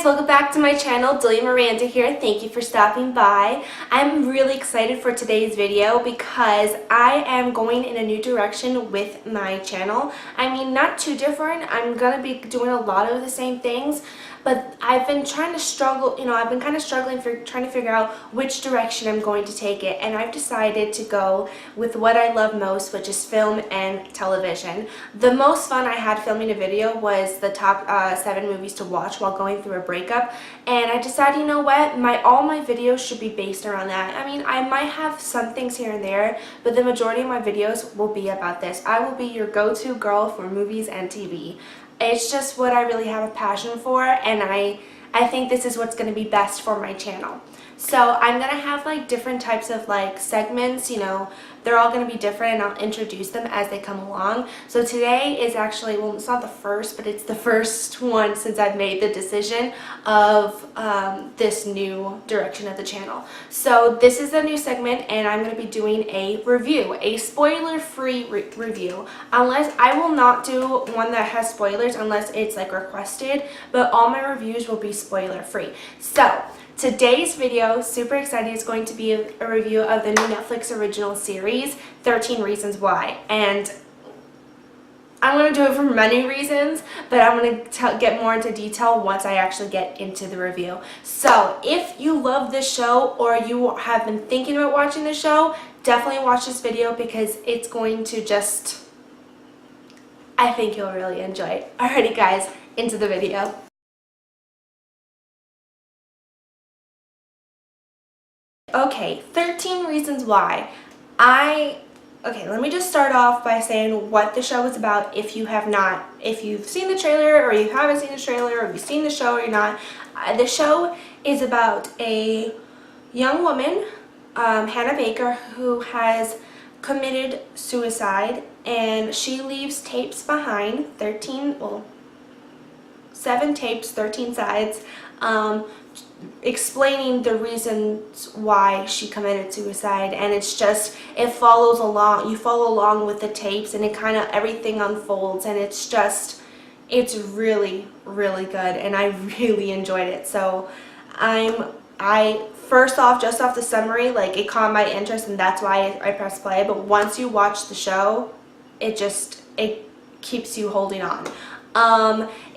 welcome back to my channel. Delia Miranda here. Thank you for stopping by. I'm really excited for today's video because I am going in a new direction with my channel. I mean, not too different. I'm gonna be doing a lot of the same things, but I've been trying to struggle, I've been kind of struggling for trying to figure out which direction I'm going to take it, and I've decided to go with what I love most, which is film and television. The most fun I had filming a video was the top 7 movies to watch while going through a breakup, and I decided, you know what, all my videos should be based around that. I mean, I might have some things here and there, but the majority of my videos will be about this. I will be your go-to girl for movies and TV. It's just what I really have a passion for, and I think this is what's going to be best for my channel. So I'm going to have like different types of like segments, they're all going to be different, and I'll introduce them as they come along. So today is actually, well, it's not the first, but it's the first one since I've made the decision of this new direction of the channel. So this is a new segment, and I'm going to be doing a review, a spoiler-free review. Unless, I will not do one that has spoilers unless it's like requested, but all my reviews will be spoiler-free. So today's video, super excited, is going to be a review of the new Netflix original series, 13 Reasons Why. And I'm going to do it for many reasons, but I'm going to get more into detail once I actually get into the review. So if you love this show or you have been thinking about watching the show, definitely watch this video because it's going to just, I think you'll really enjoy it. Alrighty guys, into the video. Okay, 13 Reasons Why. Okay, let me just start off by saying what the show is about if you've seen the trailer or you haven't seen the trailer, or if you've seen the show or you're not. The show is about a young woman, Hannah Baker, who has committed suicide, and she leaves tapes behind, 7 tapes, 13 sides, explaining the reasons why she committed suicide. And it's just, you follow along with the tapes, and it kind of, everything unfolds, and it's really, really good, and I really enjoyed it. So first off, just off the summary, like, it caught my interest, and that's why I pressed play. But once you watch the show, it keeps you holding on.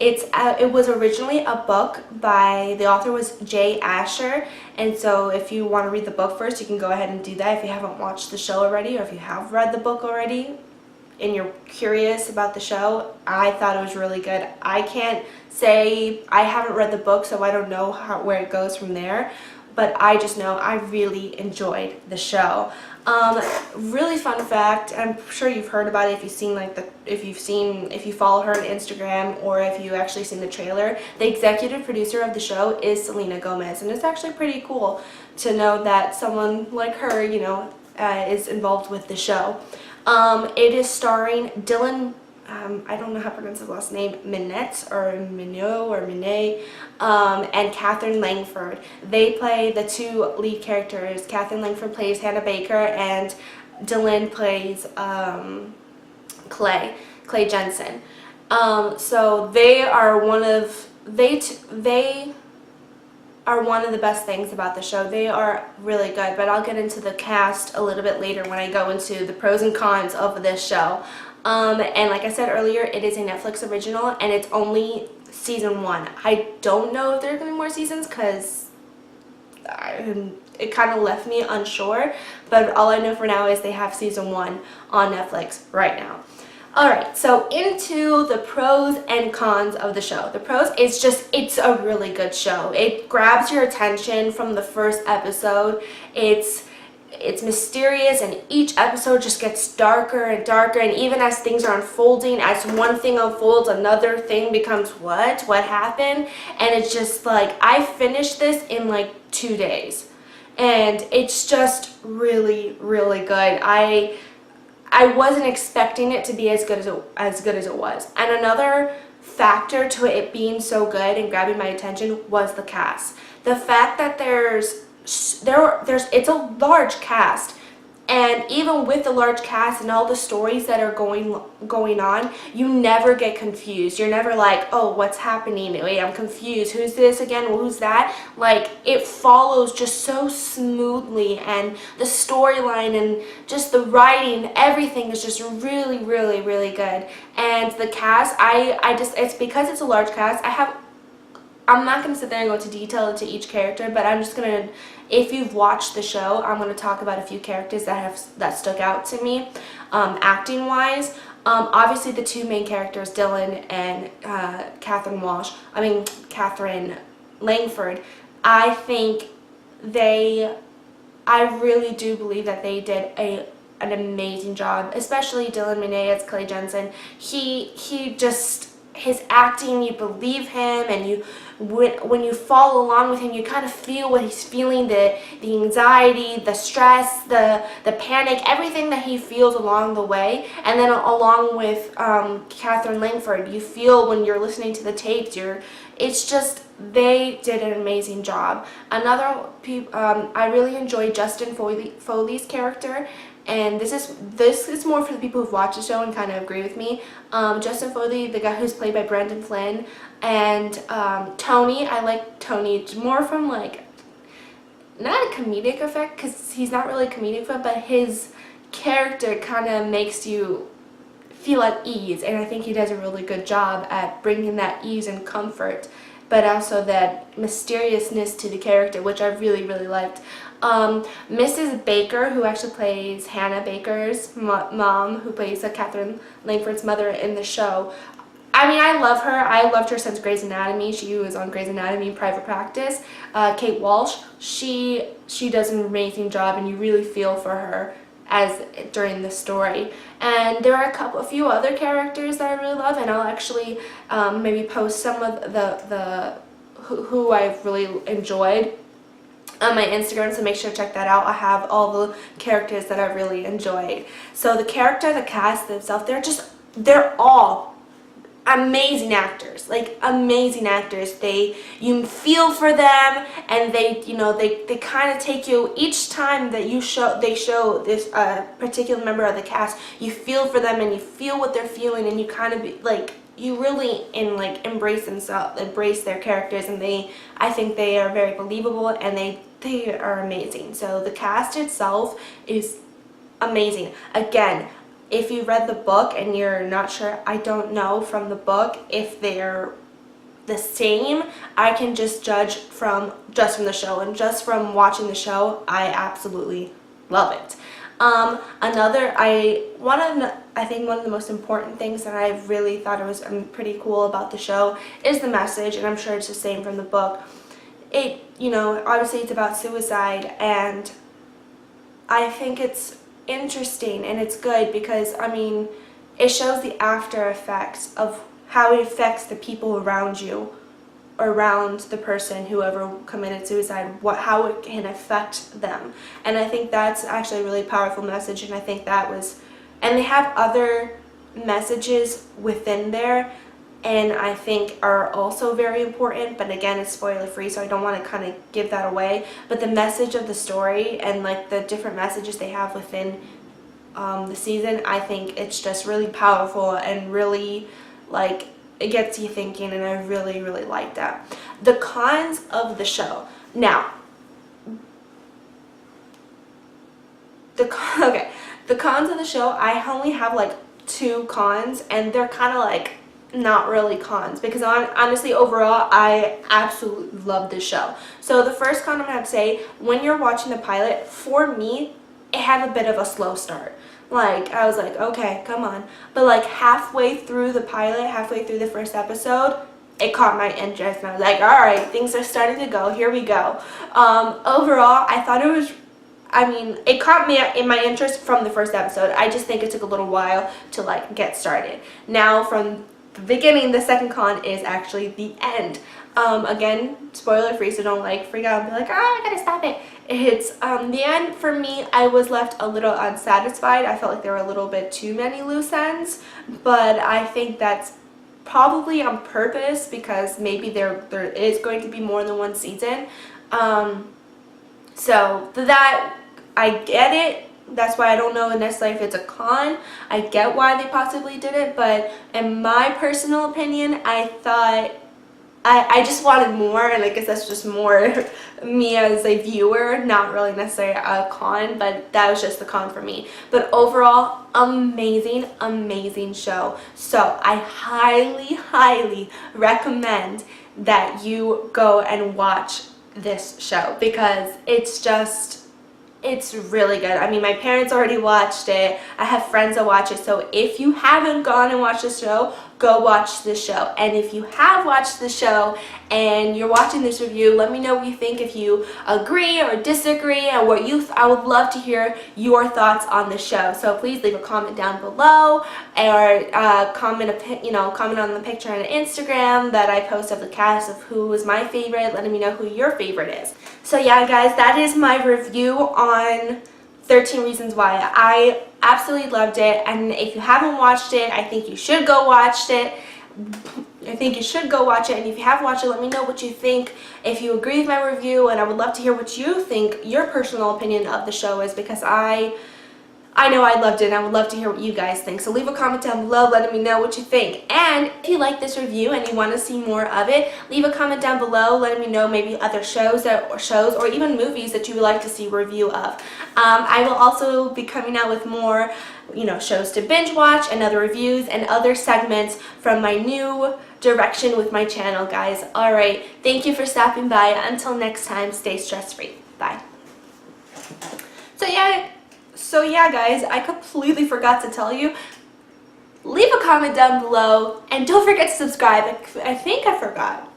It was originally a book by, the author was Jay Asher, and so if you want to read the book first, you can go ahead and do that if you haven't watched the show already, or if you have read the book already and you're curious about the show. I thought it was really good. I can't say, I haven't read the book, so I don't know where it goes from there, but I just know I really enjoyed the show. Really fun fact, I'm sure you've heard about it if you follow her on Instagram, or if you actually seen the trailer. The executive producer of the show is Selena Gomez, and it's actually pretty cool to know that someone like her, is involved with the show. It is starring Dylan, I don't know how to pronounce his last name, Minette or Mignot or Minet, and Katherine Langford. They play the 2 lead characters. Katherine Langford plays Hannah Baker, and Dylan plays Clay Jensen. So they are one of the best things about the show. They are really good, but I'll get into the cast a little bit later when I go into the pros and cons of this show. And like I said earlier, it is a Netflix original, and it's only season 1. I don't know if there are going to be more seasons because it kind of left me unsure, but all I know for now is they have season 1 on Netflix right now. Alright, so into the pros and cons of the show. The pros is just, it's a really good show. It grabs your attention from the first episode. It's mysterious, and each episode just gets darker and darker, and even as things are unfolding, as one thing unfolds, another thing becomes what happened? And it's just like, I finished this in like 2 days, and it's just really, really good. I wasn't expecting it to be as good as it was. And another factor to it being so good and grabbing my attention was the cast. The fact that it's a large cast. And even with the large cast and all the stories that are going on, you never get confused. You're never like, oh, what's happening? Wait, I'm confused. Who's this again? Who's that? Like, it follows just so smoothly, and the storyline and just the writing, everything is just really, really, really good. And the cast, it's because it's a large cast. I'm not going to sit there and go into detail into each character, but I'm just going to, if you've watched the show, I'm going to talk about a few characters that stuck out to me, acting wise. Obviously the two main characters, Dylan and Catherine Langford, I think I really do believe that they did an amazing job, especially Dylan Minnette as Clay Jensen. He just, his acting, you believe him, and when you follow along with him, you kind of feel what he's feeling, the anxiety, the stress, the panic, everything that he feels along the way. And then along with Catherine Langford, you feel when you're listening to the tapes, it's just, they did an amazing job. I really enjoyed Justin Foley's character. And this is more for the people who've watched the show and kind of agree with me. Justin Foley, the guy who's played by Brendan Flynn, and Tony. I like Tony more from like, not a comedic effect, because he's not really a comedic effect, but his character kind of makes you feel at ease, and I think he does a really good job at bringing that ease and comfort, but also that mysteriousness to the character, which I really, really liked. Mrs. Baker, who actually plays Hannah Baker's mom, who plays Catherine Langford's mother in the show. I mean, I love her. I loved her since Grey's Anatomy. She was on Grey's Anatomy Private Practice. Kate Walsh, she does an amazing job, and you really feel for her during the story. And there are a few other characters that I really love, and I'll actually maybe post some of who I've really enjoyed on my Instagram, so make sure to check that out. I have all the characters that I really enjoyed. So the cast themselves, they're all amazing actors, like amazing actors. You feel for them, and they kind of take you each time that they show this particular member of the cast. You feel for them, and you feel what they're feeling, and you kind of you really embrace their characters, and I think they are very believable, and they are amazing. So the cast itself is amazing. Again, if you read the book and you're not sure, I don't know from the book if they're the same. I can just judge from the show, and just from watching the show, I absolutely love it. I think one of the most important things that I really thought it was pretty cool about the show is the message, and I'm sure it's the same from the book. Obviously it's about suicide, and I think it's interesting and it's good because, I mean, it shows the after effects of how it affects the people around you, around the person, whoever committed suicide, how it can affect them. And I think that's actually a really powerful message, and I think and they have other messages within there, and I think are also very important, but again, it's spoiler free, so I don't want to kind of give that away. But the message of the story and the different messages they have within the season, I think it's just really powerful and really it gets you thinking, and I really, really like that. The cons of the show. Now, the cons of the show, I only have 2 cons, and they're kind of not really cons, because honestly, overall, I absolutely love this show. So the first con I'm going to have to say, when you're watching the pilot, for me, it had a bit of a slow start. I was like, okay, come on. But halfway through the pilot, halfway through the first episode, it caught my interest, and I was like, alright, things are starting to go, here we go. Overall, I thought it caught me in my interest from the first episode. I just think it took a little while to get started. Now, from the beginning, the second con is actually the end. Again, spoiler free, so don't freak out and be like, oh, I gotta stop it. It's the end. For me, I was left a little unsatisfied. I felt like there were a little bit too many loose ends, but I think that's probably on purpose, because maybe there is going to be more than one season. So that, I get it, That's why I don't know necessarily if it's a con. I get why they possibly did it, but in my personal opinion, I thought I just wanted more, and I guess that's just more me as a viewer, not really necessarily a con, but that was just the con for me. But overall, amazing show. So I highly recommend that you go and watch this show because it's really good. I mean, my parents already watched it. I have friends that watch it. So if you haven't gone and watched the show, go watch the show. And if you have watched the show and you're watching this review, let me know what you think, if you agree or disagree, and what I would love to hear your thoughts on the show. So please leave a comment down below, or comment on the picture on Instagram that I post of the cast of who is my favorite, letting me know who your favorite is. So yeah, guys, that is my review on 13 Reasons Why. I absolutely loved it, and if you haven't watched it, I think you should go watch it. And if you have watched it, let me know what you think, if you agree with my review, and I would love to hear what you think, your personal opinion of the show is, because I know I loved it, and I would love to hear what you guys think. So leave a comment down below letting me know what you think. And if you like this review and you want to see more of it, leave a comment down below letting me know maybe other shows or even movies that you would like to see review of. I will also be coming out with more, shows to binge watch and other reviews and other segments from my new direction with my channel, guys. Alright, thank you for stopping by. Until next time, stay stress-free. Bye. So yeah, guys, I completely forgot to tell you, leave a comment down below, and don't forget to subscribe. I think I forgot.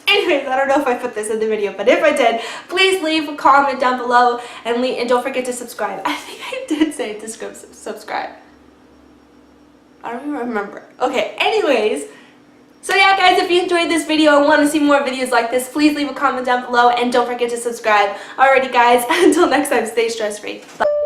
Anyways, I don't know if I put this in the video, but if I did, please leave a comment down below, and don't forget to subscribe. I think I did say to subscribe. I don't even remember. Okay, anyways, so yeah, guys, if you enjoyed this video and want to see more videos like this, please leave a comment down below, and don't forget to subscribe. Alrighty, guys, until next time, stay stress-free. Bye.